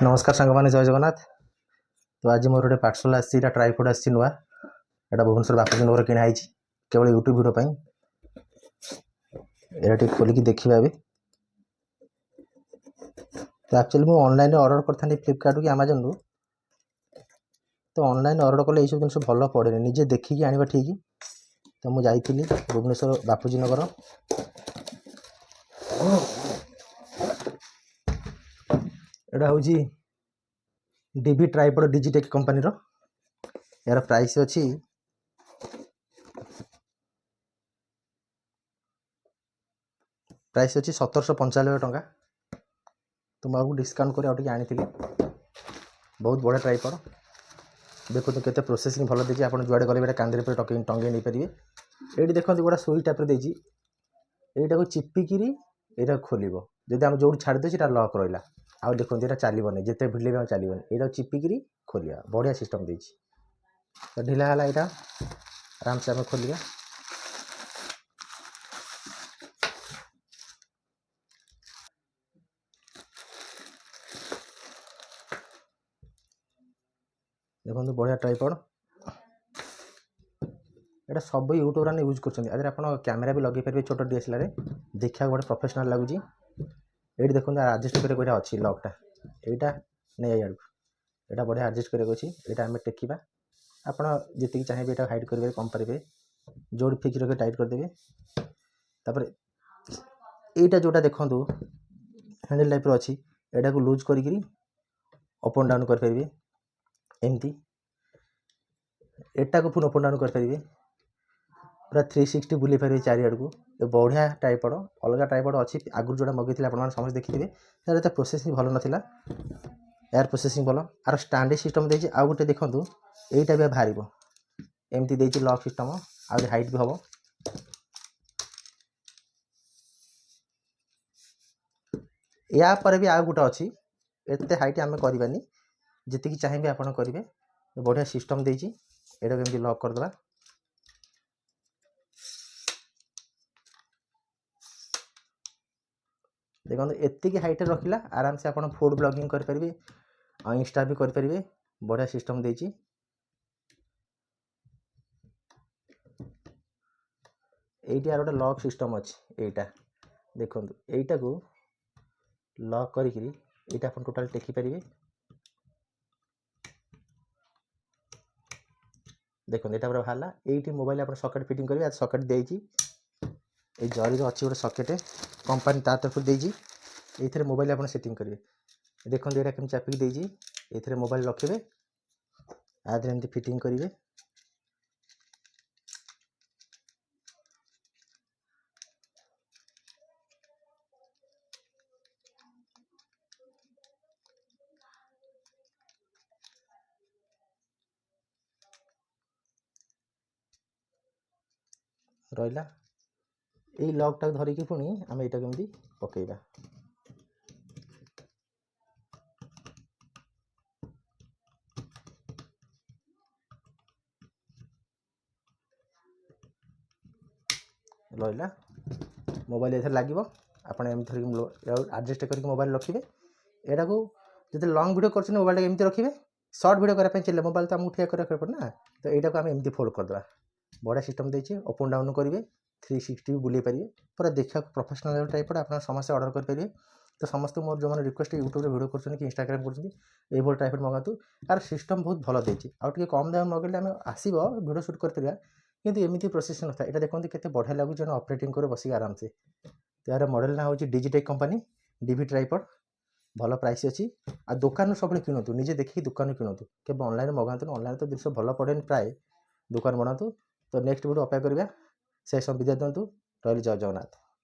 नमस्कार सांग मैंने जय जगन्नाथ। तो आज मोर गोटे पार्सल आसी ट्राइपड आसी नुआ यहाँ भुवनेश्वर बापूजी नगर किणाई केवल यूट्यूब वीडियो ये खोलिक देखा भी। तो एक्चुअली मुझे ऑनलाइन ऑर्डर करी फ्लिपकार्ट कि अमेजन रु। तो ऑनलाइन ऑर्डर कले सब जिन भल पड़े निजे देखिकी आने ठीक। तो मुझे जाइली भुवनेश्वर बापूजी नगर यहाँ हूँ डीबी ट्राइपड डिजिटेक कंपनी यार प्राइस अच्छी प्राइस अच्छी 1795 टंका। तो मुझे डिस्काउंट कर आनी बहुत बढ़िया ट्राइपड देखो तो केते प्रोसेसिंग भल देती आप जुआड़े गले कांदे पर टंगे नहीं पारे। ये देखो गोटा सुई टाइप यहाँ को चिपिकी यहाँ खोल जब आम जो छाड़ी देता लक रहा आउ देखो ये चलने जिते भिड़े चलने यहाँ चिपिकी खोलिया बढ़िया सिस्टम देती। तो ढिला है यहाँ आराम से आम खोलिया। देखो बढ़िया ट्राइपड यहाँ सब यूट्यूबर मैंने यूज कर आप कैमेरा भी लगे पारे छोट डीएसएलआर देखा गोटे प्रोफेशनल लगुच। ये देखो एडजस्ट कर अच्छी लकटा यहाँ नहीं यहाँ बढ़िया एडजस्ट कर यहाँ आम टेकिबा आपड़ जी चाहिए यहाँ हाइट करेंगे कम पारे जो फिक्स रखे टाइट करदे। तापर यहाँ जोटा देखु हैंडल टाइप अच्छी यहाँ को लूज करी अप एंड डाउन करेंगे एमती एटा को पुनः अप एंड डाउन करेंगे पूरा 360 बुले पारे चारिआड़ को। ये बढ़िया ट्राइपड अलग ट्राइपड अच्छी आगुरी जो मगेली आप समझ देखिए यार प्रोसेसिंग भल नाला यार प्रोसेसिंग भल आर स्टैंड सिस्टम देती। आउ गोटे देखूँ यहीटा भी बाहर एमती देती लक सिस्टम आ हाइट भी हम या पर भी आउ गोटे अच्छी एत हाइट आम करानी जी चाहिए आप करेंगे बढ़िया सिस्टम देती। यहाँ केमती लक करदे देखो एतिक हाइट रखला आराम से आप फूड ब्लॉगिंग करेंगे इंस्टा भी करेंगे बढ़िया सिस्टम देती। ये गोटे लक सिस्टम अच्छी यहाँ देखो यहीटा को लक करा टोटाल टेकी पारे। देखो यहाँ पूरा बाहर ये मोबाइल आप सकेट फिटिंग करेंगे सकेट देती जरी अच्छी गोटे सकेट कंपानी ता तरफ देती ये मोबाइल आप सेटिंग करेंगे। देखो यहाँ केम चापिक देती ये मोबाइल रखिए आधे एमती फिटिंग करेंगे। रहा यही लकटा धरिकी पुणी आम यहाँ केमती पकेबा। रहा मोबाइल ये लगे आपड़ एम एडजस्ट करके मोबाइल रखिए। यहाँ को जो लंग वीडियो कर मोबाइल एमती रखिए सर्ट वीडियो करने चलिए मोबाइल तो आम उठा कर पड़ना। तो यहाँ को आम एमती फोल्ड करदे बढ़िया सिस्टम देती अप एंड डाउन करेंगे 360 भी बुले पारे पूरा देखा प्रोफेशनल टाइप आप समस्त ऑर्डर करेंगे। तो समस्त मोर जो रिक्वेस्ट यूट्यूब वीडियो कर इंस्टाग्राम कर टाइप मंगातु यार सिस्टम बहुत भल देती आगे कम दाम मंगेले आम आसब वीडियो शूट कर किंतु एमती प्रोसेस न था। यहाँ देखते केते बढ़िया लगुच ऑपरेटिंग कर बस आराम से। तो यार मॉडल ना हूँ डिजिटेक कंपनी डीबी ट्राइपड भल प्राइस अच्छी आ दुकान सब किणु निजे देखिए दुकान किणु के ऑनलाइन मगातु ऑनलाइन तो जिन भल पड़े प्राय दुकान बनातु। तो नेक्स्ट वीडियो अपेक्षा करिया से सब विदा दिंतु रही जय जगन्नाथ।